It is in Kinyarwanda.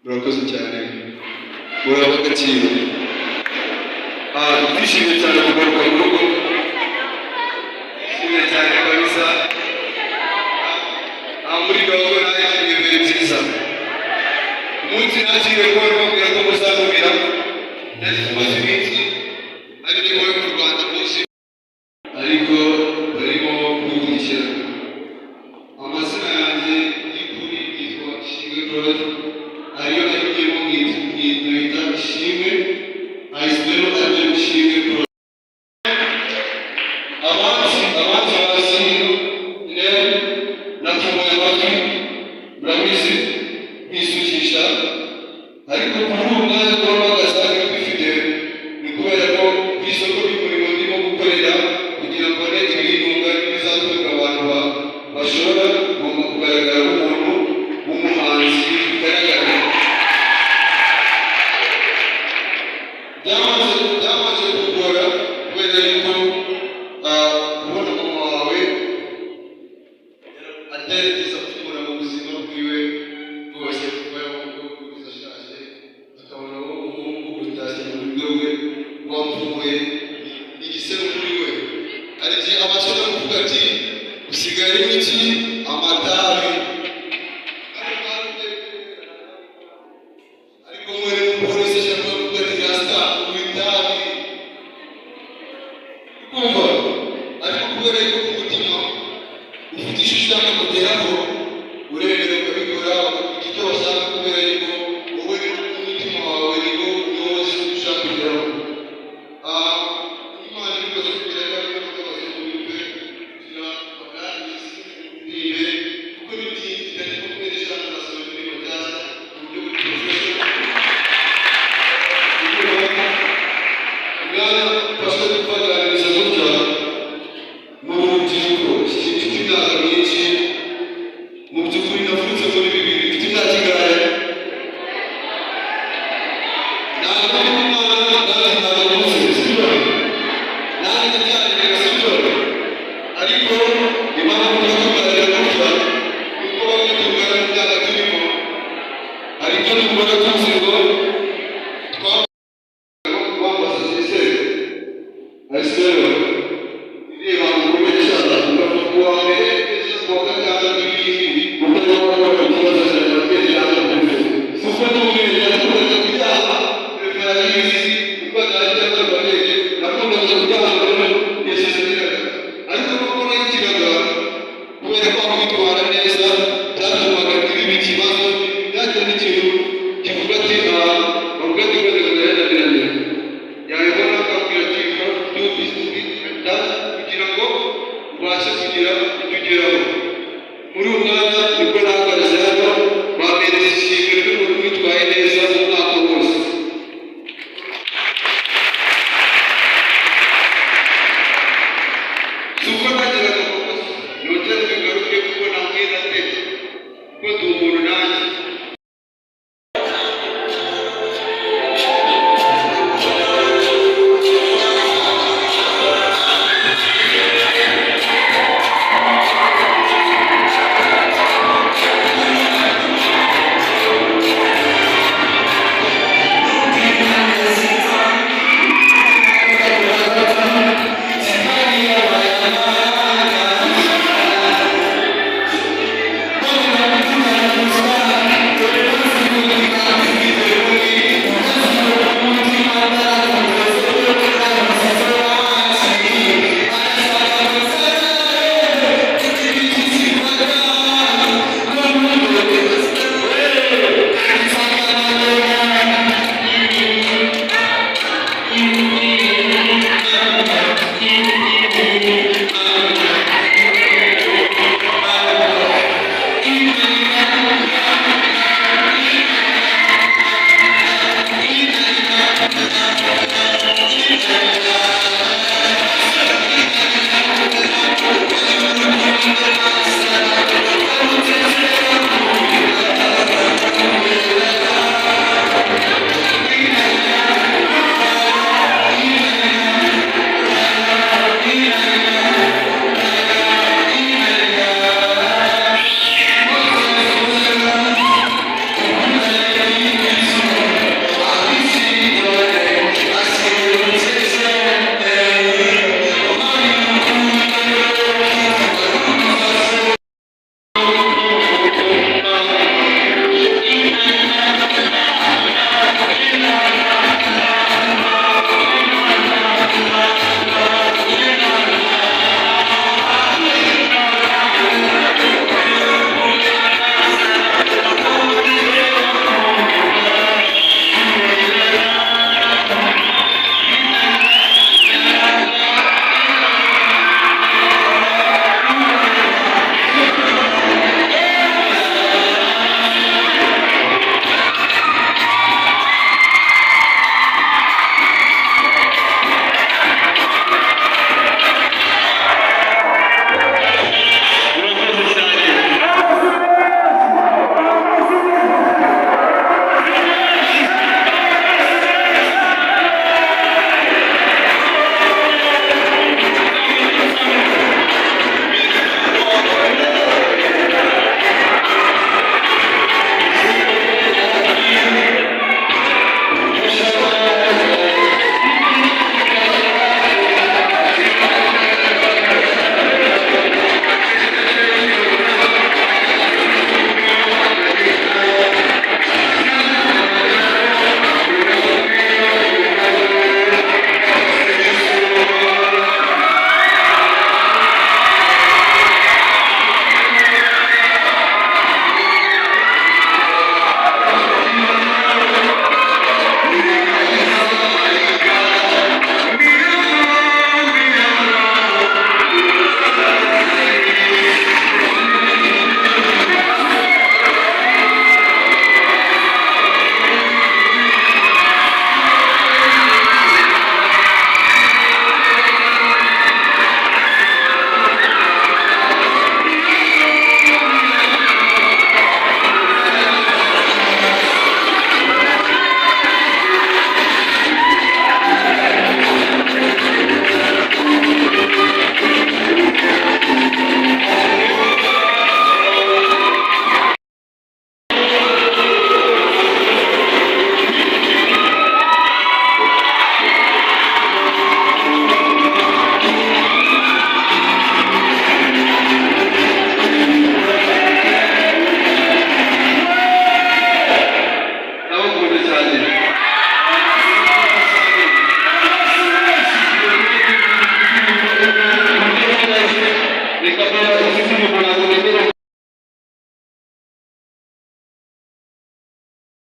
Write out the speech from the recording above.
murakoze cyane muraba agaciro twishimiye cyane kugaruka mu rugo twishimiye cyane kabisa muri gahunda nayo ibihe byiza umunsi nakiriye ko bambwira ko muzamubira ndetse tumaze iminsi ari ndimo yo mu Rwanda hose ariko barimo gukurikira amazina yanjye y'ukuri yitwa Ishimwe Claude ariyo arigiyemo mwita Ishimwe ahisemo aribyo Ishimwe Claude abanzi bazi rero nafunguye amatwi murabizi bisukisha ariko kuri ubu mwanya kuba bagasanga bifite ni kubera ko ku isoko ry'umurimo ndimo gukorera kugira ngo mbone ibirunga n'ibizatunga abantu bashobora kugomba kugaragara nk'umuntu w'umuhanzi bigaragara byamaze kugora kubera yuko kubona mama wawe agerageza kukubona mu buzima bwiwe bwose kuko yavuga ko bizashaje akabona ko umuhungu utashye mu buryo bwe wapfuye igisebo kuri we hari igihe abasore kuvuga ati usigaye n'iki amatabi ariko mwere n'umupolisi ashaka kuvuga ati rasta umitabi kumva ariko kubera yuko ku mutima ufite ishusho ushaka kugeraho urebera ukabikora icyo bashaka kubera yuko wowe n'umutima wawe niwo wose ushaka kugeraho Imana ikoze kugira ngo ariyo ikoze kubimbe kugira baganirize nibe kuko bitinze cyane ko kweresha n'asaba ibintu byasa mu buryo buri professional mwana pastor kubaganiriza gutya mu rubyiruko mfite imyaka myinshi mu by'ukuri navutse muri bibiri mfite imyaka ingahe ntabwo ari umwana ntabwo amuzi sibyo nanjye ndacyari sibyo ariko impamvu tubaganira gutya kuko bamwe tungana mu myaka turimo ariko nubona tuzi ngo